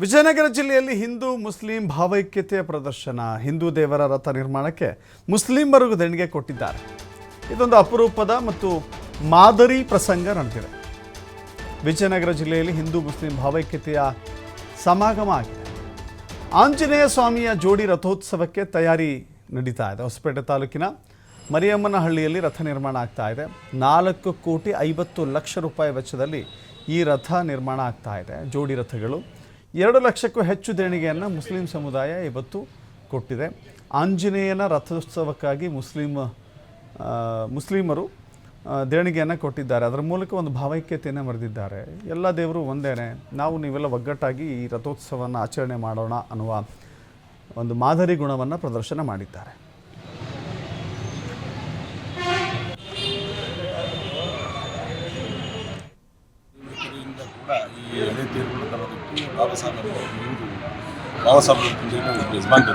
ವಿಜಯನಗರ ಜಿಲ್ಲೆಯಲ್ಲಿ ಹಿಂದೂ ಮುಸ್ಲಿಂ ಭಾವೈಕ್ಯತೆಯ ಪ್ರದರ್ಶನ. ಹಿಂದೂ ದೇವರ ರಥ ನಿರ್ಮಾಣಕ್ಕೆ ಮುಸ್ಲಿಮರು ದೇಣಿಗೆ ಕೊಟ್ಟಿದ್ದಾರೆ. ಇದೊಂದು ಅಪರೂಪದ ಮತ್ತು ಮಾದರಿ ಪ್ರಸಂಗ ನಡೆದಿದೆ. ವಿಜಯನಗರ ಜಿಲ್ಲೆಯಲ್ಲಿ ಹಿಂದೂ ಮುಸ್ಲಿಂ ಭಾವೈಕ್ಯತೆಯ ಸಮಾಗಮ ಆಗಿದೆ. ಆಂಜನೇಯ ಸ್ವಾಮಿಯ ಜೋಡಿ ರಥೋತ್ಸವಕ್ಕೆ ತಯಾರಿ ನಡೀತಾ ಇದೆ. ಹೊಸಪೇಟೆ ತಾಲೂಕಿನ ಮರಿಯಮ್ಮನಹಳ್ಳಿಯಲ್ಲಿ ರಥ ನಿರ್ಮಾಣ ಆಗ್ತಾ ಇದೆ. 4,50,00,000 ರೂಪಾಯಿ ವೆಚ್ಚದಲ್ಲಿ ಈ ರಥ ನಿರ್ಮಾಣ ಆಗ್ತಾ ಇದೆ. ಜೋಡಿ ರಥಗಳು 2 ಲಕ್ಷಕ್ಕೂ ಹೆಚ್ಚು ದೇಣಿಗೆಯನ್ನು ಮುಸ್ಲಿಂ ಸಮುದಾಯ ಇವತ್ತು ಕೊಟ್ಟಿದೆ. ಆಂಜನೇಯನ ರಥೋತ್ಸವಕ್ಕಾಗಿ ಮುಸ್ಲಿಮರು ದೇಣಿಗೆಯನ್ನು ಕೊಟ್ಟಿದ್ದಾರೆ. ಅದರ ಮೂಲಕ ಒಂದು ಭಾವೈಕ್ಯತೆಯನ್ನು ಮೆರೆದಿದ್ದಾರೆ. ಎಲ್ಲ ದೇವರು ಒಂದೇನೆ, ನೀವೆಲ್ಲ ಒಗ್ಗಟ್ಟಾಗಿ ಈ ರಥೋತ್ಸವವನ್ನು ಆಚರಣೆ ಮಾಡೋಣ ಅನ್ನುವ ಒಂದು ಮಾದರಿ ಗುಣವನ್ನು ಪ್ರದರ್ಶನ ಮಾಡಿದ್ದಾರೆ. ಈ ಹಳೆ ತೇರುಗಳು ತರೋದಕ್ಕೆ ಬಾಬಾ ಸಾಹೇಬ್ ಯಜಮಾನ್ರು.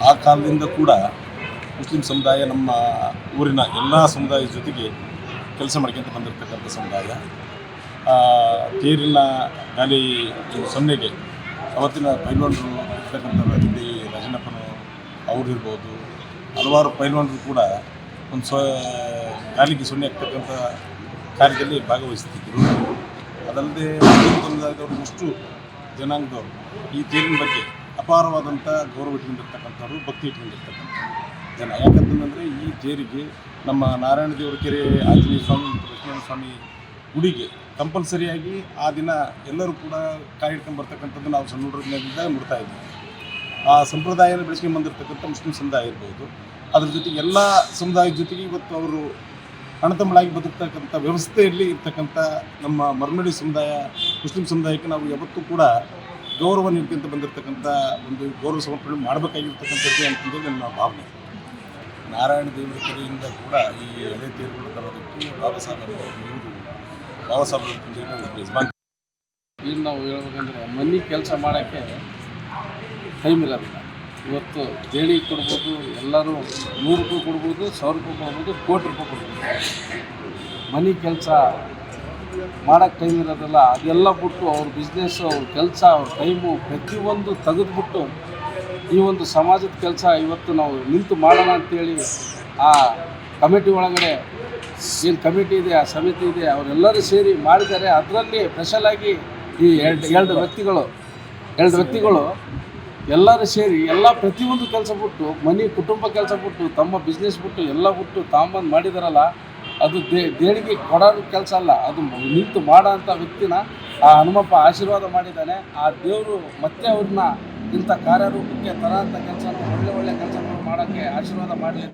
ಆ ಕಾಲದಿಂದ ಕೂಡ ಮುಸ್ಲಿಂ ಸಮುದಾಯ ನಮ್ಮ ಊರಿನ ಎಲ್ಲ ಸಮುದಾಯದ ಜೊತೆಗೆ ಕೆಲಸ ಮಾಡ್ಕೊಂತ ಬಂದಿರತಕ್ಕಂಥ ಸಮುದಾಯ. ತೇರಿನ ಗಾಲಿ ಸೊನ್ನೆಗೆ ಅವತ್ತಿನ ಪೈಲ್ವಾನರು ಇರ್ತಕ್ಕಂಥ ಇಲ್ಲಿ ರಾಜನಪ್ಪನು ಅವ್ರಿರ್ಬೋದು, ಹಲವಾರು ಪೈಲ್ವಾನರು ಕೂಡ ಒಂದು ಗಾಲಿಗೆ ಸೊನ್ನೆ ಆಗ್ತಕ್ಕಂಥ ಕಾರ್ಯದಲ್ಲಿ ಭಾಗವಹಿಸ್ತಿದ್ದರು. ಅದಲ್ಲದೆ ಸಮುದಾಯದವರು ಇಷ್ಟು ಜನಾಂಗದವರು ಈ ತೇರಿನ ಬಗ್ಗೆ ಅಪಾರವಾದಂಥ ಗೌರವ ಇಟ್ಕೊಂಡಿರ್ತಕ್ಕಂಥವ್ರು, ಭಕ್ತಿ ಇಟ್ಕೊಂಡಿರ್ತಕ್ಕಂಥ ಜನ. ಯಾಕಂತಂದರೆ ಈ ತೇರಿಗೆ ನಮ್ಮ ನಾರಾಯಣ ದೇವರ ಕೆರೆ ಆಂಜನೇಯ ಸ್ವಾಮಿ ಮತ್ತು ಲಕ್ಷ್ಮಣ ಸ್ವಾಮಿ ಗುಡಿಗೆ ಕಂಪಲ್ಸರಿಯಾಗಿ ಆ ದಿನ ಎಲ್ಲರೂ ಕೂಡ ಕಾಯಿ ಹಿಡ್ಕೊಂಡು ಬರ್ತಕ್ಕಂಥದ್ದು ನಾವು ಸಣ್ಣ ಹುಡುಗರಿಂದ ನೋಡ್ತಾ ಇದ್ದೀವಿ. ಆ ಸಂಪ್ರದಾಯನ ಬೆಳೆಸ್ಕೊಂಡು ಬಂದಿರತಕ್ಕಂಥ ಮುಸ್ಲಿಂ ಸಮುದಾಯ ಇರ್ಬೋದು, ಅದ್ರ ಜೊತೆಗೆ ಎಲ್ಲ ಸಮುದಾಯದ ಜೊತೆಗೆ ಇವತ್ತು ಅವರು ಅಣ್ಣತಮ್ಮಳಾಗಿ ಬದುಕ್ತಕ್ಕಂಥ ವ್ಯವಸ್ಥೆಯಲ್ಲಿ ಇರ್ತಕ್ಕಂಥ ನಮ್ಮ ಮರನಳ್ಳಿ ಸಮುದಾಯ, ಮುಸ್ಲಿಂ ಸಮುದಾಯಕ್ಕೆ ನಾವು ಯಾವತ್ತೂ ಕೂಡ ಗೌರವ ನೀಡ್ಕೊಂತ ಬಂದಿರತಕ್ಕಂಥ ಒಂದು ಗೌರವ ಸಮರ್ಪಣೆ ಮಾಡಬೇಕಾಗಿರ್ತಕ್ಕಂಥದ್ದು ಅಂತಂದೇಳಿ ನನ್ನ ಭಾವನೆ. ನಾರಾಯಣ ದೇವರ ಕೆರೆಯಿಂದ ಕೂಡ ಈ ಹಳೆ ತೇರುಗಳು ತರೋದಕ್ಕೆ ಬಾಬಾ ಸಾಹೇಬ್ ಯಜಮಾನ್. ಈಗ ನಾವು ಹೇಳ್ಬೇಕಂದ್ರೆ ಮನೆ ಕೆಲಸ ಮಾಡೋಕ್ಕೆ ಟೈಮ್ ಇರೋದಿಲ್ಲ. ಇವತ್ತು ದೇಣಿಗೆ ಕೊಡ್ಬೋದು, ಎಲ್ಲರೂ 100 ರೂಪಾಯಿ ಕೊಡ್ಬೋದು, 1,000 ರೂಪಾಯಿ ಕೊಡ್ಬೋದು, ಕೋಟಿ ರೂಪಾಯಿ ಕೊಡ್ಬೋದು. ಮನೆ ಕೆಲಸ ಮಾಡೋಕ್ಕೆ ಟೈಮ್ ಇರೋದಿಲ್ಲ. ಅದೆಲ್ಲ ಬಿಟ್ಟು ಅವ್ರ ಬಿಸ್ನೆಸ್, ಅವ್ರ ಕೆಲಸ, ಅವ್ರ ಟೈಮು ಪ್ರತಿಯೊಂದು ತೆಗೆದುಬಿಟ್ಟು ಈ ಒಂದು ಸಮಾಜದ ಕೆಲಸ ಇವತ್ತು ನಾವು ನಿಂತು ಮಾಡೋಣ ಅಂಥೇಳಿ ಆ ಕಮಿಟಿ ಒಳಗಡೆ ಏನು ಕಮಿಟಿ ಇದೆ, ಆ ಸಮಿತಿ ಇದೆ, ಅವರೆಲ್ಲರೂ ಸೇರಿ ಮಾಡಿದ್ದಾರೆ. ಅದರಲ್ಲಿ ಸ್ಪೆಷಲಾಗಿ ಈ ಎರಡು ವ್ಯಕ್ತಿಗಳು ಎಲ್ಲರೂ ಸೇರಿ ಪ್ರತಿಯೊಂದು ಕೆಲಸ ಬಿಟ್ಟು, ಕುಟುಂಬ ಕೆಲಸ ಬಿಟ್ಟು, ತಮ್ಮ ಬಿಸ್ನೆಸ್ ಬಿಟ್ಟು ಎಲ್ಲ ಬಿಟ್ಟು ತಾಂಬಂದು ಮಾಡಿದಾರಲ್ಲ, ಅದು ದೇಣಿಗೆ ಕೊಡೋದು ಕೆಲಸ ಅಲ್ಲ, ಅದು ನಿಂತು ಮಾಡೋ ಅಂಥ ವ್ಯಕ್ತಿನ ಆ ಹನುಮಪ್ಪ ಆಶೀರ್ವಾದ ಮಾಡಿದ್ದಾನೆ. ಆ ದೇವರು ಮತ್ತೆ ಅವ್ರನ್ನ ಇಂಥ ಕಾರ್ಯರೂಪಕ್ಕೆ ತರೋ ಅಂಥ ಕೆಲಸ, ಒಳ್ಳೆ ಕೆಲಸಗಳು ಮಾಡೋಕ್ಕೆ ಆಶೀರ್ವಾದ ಮಾಡಲಿ.